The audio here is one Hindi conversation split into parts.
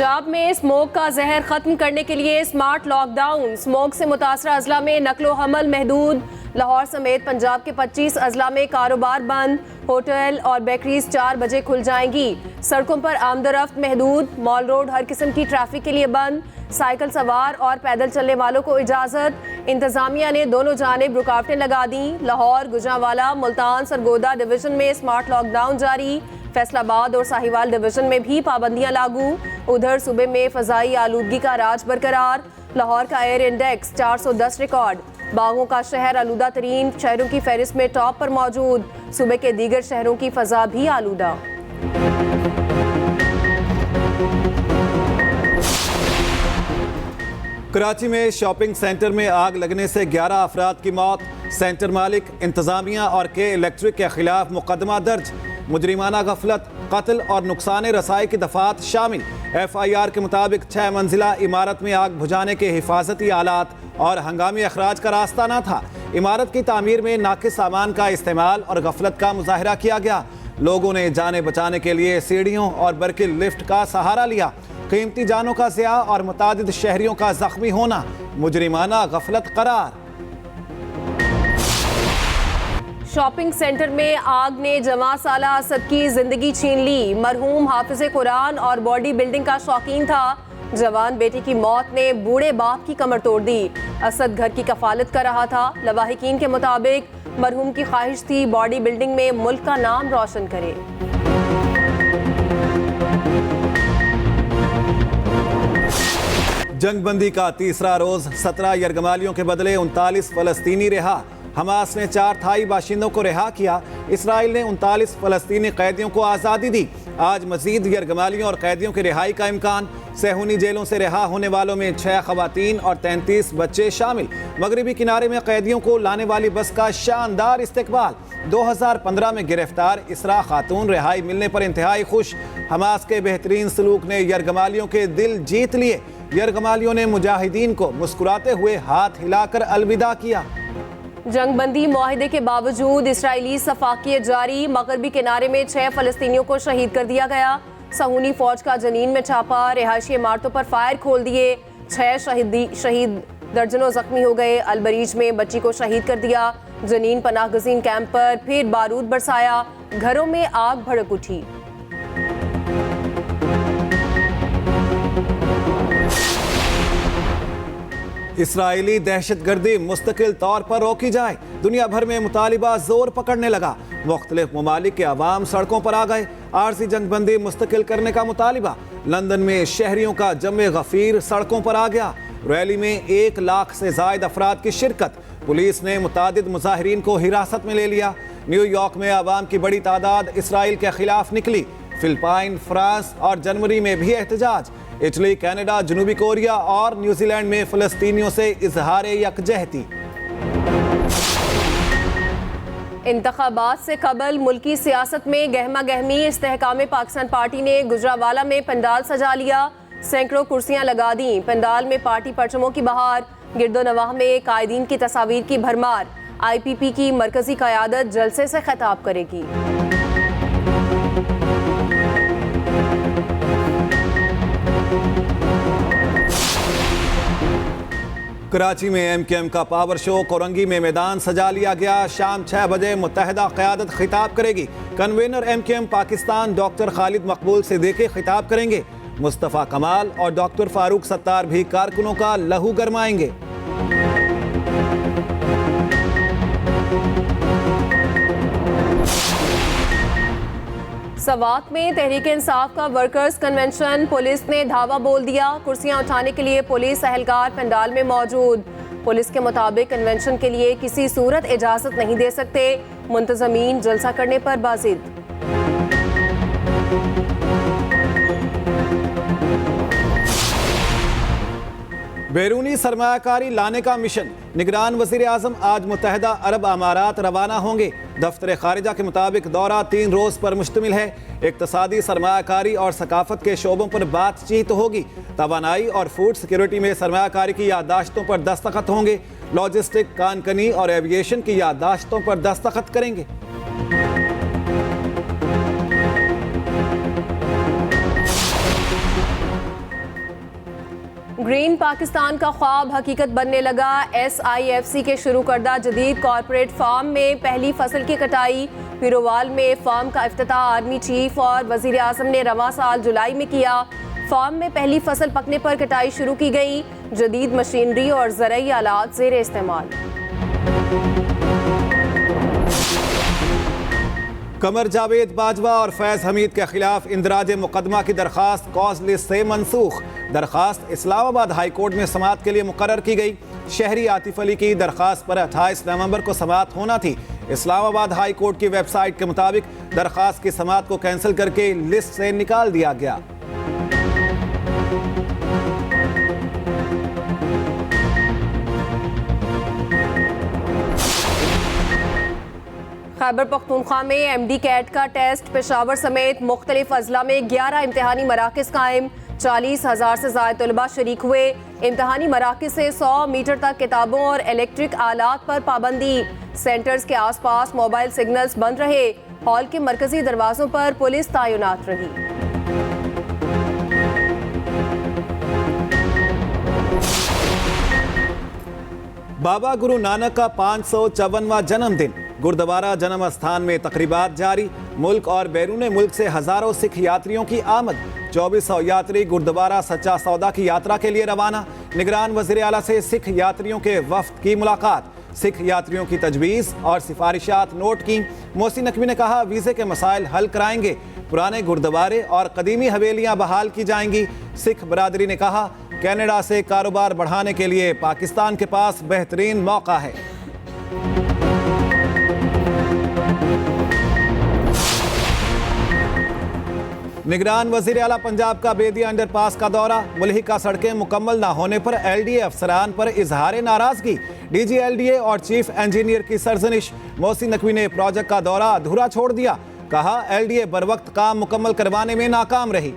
पंजाब में स्मोक का जहर खत्म करने के लिए स्मार्ट लॉकडाउन। स्मोक से मुतासरा अजला में नकलो हमल महदूद। लाहौर समेत पंजाब के 25 अजला में कारोबार बंद। होटल और बेकरीज 4 बजे खुल जाएंगी। सड़कों पर आमदरफ्त महदूद। मॉल रोड हर किस्म की ट्रैफिक के लिए बंद। साइकिल सवार और पैदल चलने वालों को इजाज़त। इंतजामिया ने दोनों जानिब रुकावटें लगा दी। लाहौर, गुजरांवाला, मुल्तान, सरगोदा डिवीजन में स्मार्ट लॉकडाउन जारी। फैसलाबाद और साहिवाल डिवीजन में भी पाबंदियां लागू। उधर सूबे में फजाई आलूदगी का राज बरकरार। लाहौर का एयर इंडेक्स 410 रिकॉर्ड। बागों का शहर आलूदा तरीन शहरों की फहरिस्त में टॉप पर मौजूद। सूबे के दीगर शहरों की फजा भी आलूदा। कराची में शॉपिंग सेंटर में आग लगने से 11 अफराद की मौत। सेंटर मालिक, इंतजामिया और के इलेक्ट्रिक के खिलाफ मुकदमा दर्ज। मुजरिमाना गफलत, कत्ल और नुकसान रसाई की दफात शामिल। FIR के मुताबिक 6 मंजिला इमारत में आग बुझाने के हिफाजती आलात और हंगामी अखराज का रास्ता न था। इमारत की तामीर में नाकिस सामान का इस्तेमाल और गफलत का मुजाहरा किया गया। लोगों ने जाने बचाने के लिए सीढ़ियों और बरकिल लिफ्ट का सहारा लिया। कीमती जानों का ज़िया और मुतादिद शहरियों का जख्मी होना मुजरिमाना गफलत करार। शॉपिंग सेंटर में आग ने जमा साला असद की जिंदगी छीन ली। मरहूम हाफिज़े कुरान और बॉडी बिल्डिंग का शौकीन था। जवान बेटी की मौत ने बूढ़े बाप की कमर तोड़ दी। असद घर की कफालत कर रहा था। लवाहिकीन के मुताबिक मरहूम की ख्वाहिश थी बॉडी बिल्डिंग में मुल्क का नाम रोशन करे। जंगबंदी का तीसरा रोज, 17 यरगमालियों के बदले 39 फलस्तीनी रिहा। हमास ने 4 थाई बाशिंदों को रिहा किया। इसराइल ने 39 फलस्तीनी कैदियों को आज़ादी दी। आज मजीद यरगमालियों और कैदियों की रिहाई का इम्कान। सेहूनी जेलों से रिहा होने वालों में 6 खवातीन और 33 बच्चे शामिल। मगरबी किनारे में कैदियों को लाने वाली बस का शानदार इस्तकबाल। 2015 में गिरफ्तार इसरा खातून रिहाई मिलने पर इंतहाई खुश। हमास के बेहतरीन सलूक ने यरगमालियों के दिल जीत लिए। यरगमालियों ने मुजाहिदीन को मुस्कुराते हुए हाथ हिलाकर अलविदा किया। जंगबंदी मुआहिदे के बावजूद इसराइली सफाकियत जारी। मगरबी किनारे में 6 फलस्तीनियों को शहीद कर दिया गया। सहूनी फौज का जनीन में छापा। रिहायशी इमारतों पर फायर खोल दिए। 6 शहीद, दर्जनों जख्मी हो गए। अलबरीज में बच्ची को शहीद कर दिया। जनीन पनाह गजीन कैंप पर फिर बारूद बरसाया। घरों में आग भड़क उठी। इसराइली दहशतगर्दी मुस्तकिल तौर पर रोकी जाए। दुनिया भर में मुतालिबा जोर पकड़ने लगा। मुख्तलिफ ममालिक के अवाम सड़कों पर आ गए। आरजी जंगबंदी मुस्तकिल करने का मुतालिबा। लंदन में शहरियों का जमे गफीर सड़कों पर आ गया। रैली में 1 लाख से जायद अफराद की शिरकत। पुलिस ने मुतादिद मुजाहिरीन को हिरासत में ले लिया। न्यूयॉर्क में अवाम की बड़ी तादाद इसराइल के खिलाफ निकली। फिलिपाइन, फ्रांस और जनवरी में भी एहतजाज। इटली, कनाडा, जनूबी कोरिया और न्यूजीलैंड में फलस्तीनियों से इजहार यकजहती। इंतखाबात से कबल मुल्की सियासत में गहमा गहमी। इस्तेहकाम पाकिस्तान पार्टी ने गुजरांवाला में पंडाल सजा लिया। सैकड़ों कुर्सियां लगा दी। पंडाल में पार्टी परचमों की बहार। गिरदोनवाह में कायदीन की तस्वीर की भरमार। IPP की मरकजी क़यादत जलसे से खिताब करेगी। कराची में MKM का पावर शो। कोरंगी में मैदान सजा लिया गया। शाम 6 बजे मुत्तहिदा क़यादत खिताब करेगी। Convener MKM Pakistan doctor Khalid मकबूल सिद्दीकी खिताब करेंगे। मुस्तफ़ा कमाल और डॉक्टर फारूक सत्तार भी कारकुनों का लहू गरमाएंगे। सवात में तहरीक इंसाफ का वर्कर्स कन्वेंशन। पुलिस ने धावा बोल दिया। कुर्सियां उठाने के लिए पुलिस एहलकार पंडाल में मौजूद। पुलिस के मुताबिक कन्वेंशन के लिए किसी सूरत इजाजत नहीं दे सकते। मुंतजमीन जलसा करने पर बाजिद। बैरूनी सरमायाकारी लाने का मिशन। निगरान वज़ीर आज़म आज मुत्तहिदा अरब अमारात रवाना होंगे। दफ्तर खारिजा के मुताबिक दौरा 3 रोज़ पर मुश्तमिल है। इक़्तिसादी, सरमायाकारी और सकाफत के शोबों पर बातचीत होगी। तवानाई और फूड सिक्योरिटी में सरमायाकारी की याददाश्तों पर दस्तखत होंगे। लॉजिस्टिक, कानकनी और एविएशन की याददाश्तों पर दस्तखत करेंगे। ग्रीन पाकिस्तान का ख्वाब हकीकत बनने लगा। SIFC के शुरू करदा जदीद कॉरपोरेट फार्म में पहली फसल की कटाई। पिरोवाल में फार्म का इफ्तिताह आर्मी चीफ और वजीर आजम ने रवां साल जुलाई में किया। फार्म में पहली फसल पकने पर कटाई शुरू की गई। जदीद मशीनरी और ज़रई आलात ज़ेर इस्तेमाल। कमर जावेद बाजवा और फैज़ हमीद के खिलाफ इंदराज मुकदमा की दरख्वास्त कॉज लिस्ट से मनसूख। दरख्वास्त इस्लामाबाद हाई कोर्ट में समाअत के लिए मुकर्रर की गई। शहरी आतिफ अली की दरख्वास्त पर 28 नवंबर को समाअत होना थी। इस्लामाबाद हाई कोर्ट की वेबसाइट के मुताबिक दरख्वास्त की समाअत को कैंसिल करके लिस्ट से निकाल दिया गया। खैबर पख्तूनख्वा में MD कैट का टेस्ट। पेशावर समेत मुख्तलिफ अजला में 11 इम्तहानी मराकज़ कायम। 40,000 से ज़ायद तलबा शरीक हुए। इम्तहानी मराकज़ से 100 मीटर तक किताबों और इलेक्ट्रिक आलात पर पाबंदी। सेंटर्स के आसपास मोबाइल सिग्नल्स बंद रहे। हॉल के मरकजी दरवाजों पर पुलिस तैनात रही। बाबा गुरु नानक का 554वां जन्मदिन। गुरुद्वारा जन्म स्थान में तकरीबात जारी। मुल्क और बैरून मुल्क से हजारों सिख यात्रियों की आमद। 2400 यात्री गुरुद्वारा सच्चा सौदा की यात्रा के लिए रवाना। निगरान वज़ीर आला से सिख यात्रियों के वफ्द की मुलाकात। सिख यात्रियों की तजवीज़ और सिफारिशात नोट की। मोहसिन नकवी ने कहा वीज़े के मसाइल हल कराएंगे। पुराने गुरुद्वारे और कदीमी हवेलियाँ बहाल की जाएंगी। सिख बरादरी ने कहा कनाडा से कारोबार बढ़ाने के लिए पाकिस्तान के पास बेहतरीन मौका है। निगरान वज़ीर आला पंजाब का बेदिया अंडरपास का दौरा। मुल्हिका सड़कें मुकम्मल ना होने पर LDA अफसरान पर इजहार नाराजगी। DG LDA और चीफ इंजीनियर की सरजनिश। मोहसिन नकवी ने प्रोजेक्ट का दौरा अधूरा छोड़ दिया। कहा LDA बर वक्त काम मुकम्मल करवाने में नाकाम रही।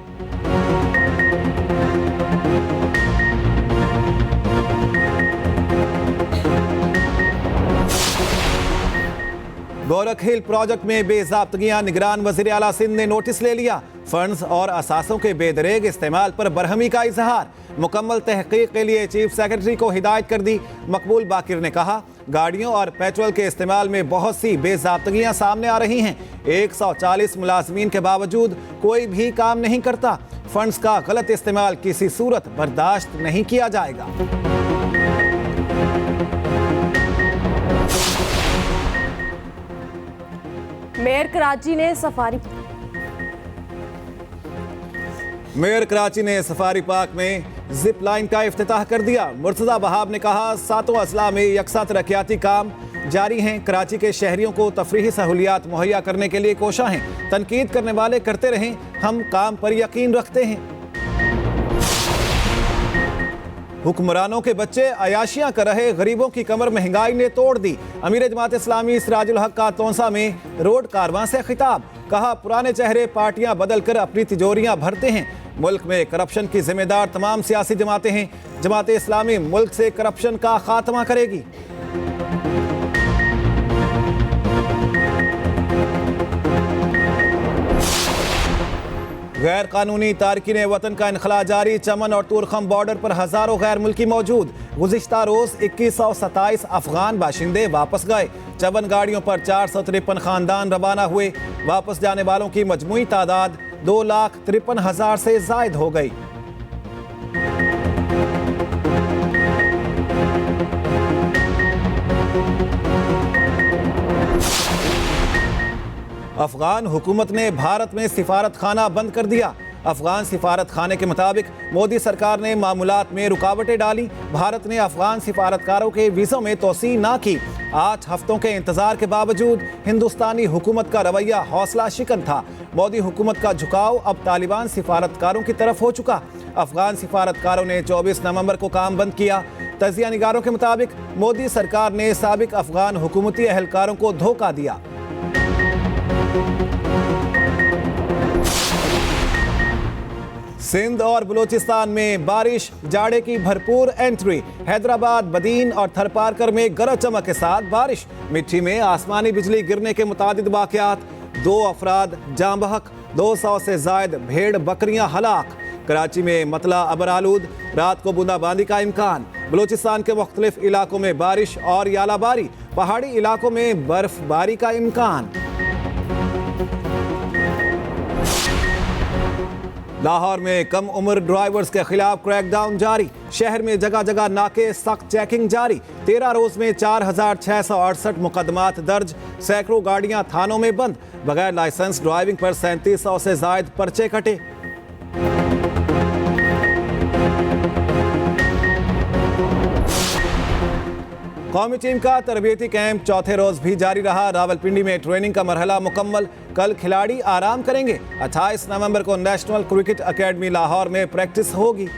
गोरख हिल प्रोजेक्ट में बेज़ाब्तगियां। निगरान वज़ीर आला सिंध ने नोटिस ले लिया। फंड्स और असासों के बेदरेग इस्तेमाल पर बरहमी का इजहार। मुकम्मल तहकीक के लिए चीफ सेक्रेटरी को हिदायत कर दी। मकबूल बाकिर ने कहा गाड़ियों और पेट्रोल के इस्तेमाल में बहुत सी बेज़ाब्तगियां सामने आ रही हैं। 140 मुलाजमीन के बावजूद कोई भी काम नहीं करता। फंड्स का गलत इस्तेमाल किसी सूरत बर्दाश्त नहीं किया जाएगा। मेयर कराची ने सफारी पार्क में जिप लाइन का इफ्तिताह कर दिया। मुर्तज़ा बहाब ने कहा 7 अजला में यकसा तरक्याती काम जारी हैं। कराची के शहरियों को तफरीही सहूलियात मुहैया करने के लिए कोशा हैं। तनकीद करने वाले करते रहें, हम काम पर यकीन रखते हैं। हुक्मरानों के बच्चे अयाशियां कर रहे गरीबों की कमर महंगाई ने तोड़ दी। अमीर जमात इस्लामी सिराजुल हक का तोंसा में रोड कारवां से खिताब। कहा पुराने चेहरे पार्टियां बदल कर अपनी तिजोरियां भरते हैं। मुल्क में करप्शन की जिम्मेदार तमाम सियासी जमातें हैं। जमात इस्लामी मुल्क से करप्शन का खात्मा करेगी। गैर कानूनी तारकीन वतन का इनखला जारी। चमन और तुरखम बॉर्डर पर हजारों गैर मुल्की मौजूद। गुज़िश्ता रोज 2127 अफगान बाशिंदे वापस गए। 54 गाड़ियों पर 453 खानदान रवाना हुए। वापस जाने वालों की मजमूई तादाद 2,53,000 से जायद हो गई। अफगान हुकूमत ने भारत में सिफारत खाना बंद कर दिया। अफगान सिफारत खाने के मुताबिक मोदी सरकार ने मामूलात में रुकावटें डाली। भारत ने अफगान सिफारतकारों के वीज़ों में तोसी ना की। 8 हफ्तों के इंतजार के बावजूद हिंदुस्तानी हुकूमत का रवैया हौसला शिकन था। मोदी हुकूमत का झुकाव अब तालिबान सिफारतकारों की तरफ हो चुका। अफगान सिफारतकारों ने 24 नवंबर को काम बंद किया। तजिया निगारों के मुताबिक मोदी सरकार ने साबिक अफगान हुकूमती एहलकारों को धोखा दिया। सिंध और बलूचिस्तान में बारिश, जाड़े की भरपूर एंट्री। हैदराबाद, बदीन और थरपारकर में गरज चमक के साथ बारिश। मिट्टी में आसमानी बिजली गिरने के मुतादिद वाकयात। 2 अफराद जाँ बहक, 200 से जायद भेड़ बकरियां हलाक। कराची में मतला अबर आलूद, रात को बूंदाबांदी का इम्कान। बलूचिस्तान के मुख्तलिफ इलाकों में बारिश और यालाबारी, पहाड़ी इलाकों में बर्फबारी का इम्कान। लाहौर में कम उम्र ड्राइवर्स के खिलाफ क्रैकडाउन जारी। शहर में जगह जगह नाके, सख्त चेकिंग जारी। 13 रोज में 4668 मुकदमात दर्ज। सैकड़ों गाड़ियां थानों में बंद। बगैर लाइसेंस ड्राइविंग पर 3700 से जायद पर्चे कटे। कौमी टीम का तरबियती कैंप चौथे रोज भी जारी रहा। रावलपिंडी में ट्रेनिंग का मरहला मुकम्मल। कल खिलाड़ी आराम करेंगे। 28 नवंबर को नेशनल क्रिकेट अकेडमी लाहौर में प्रैक्टिस होगी।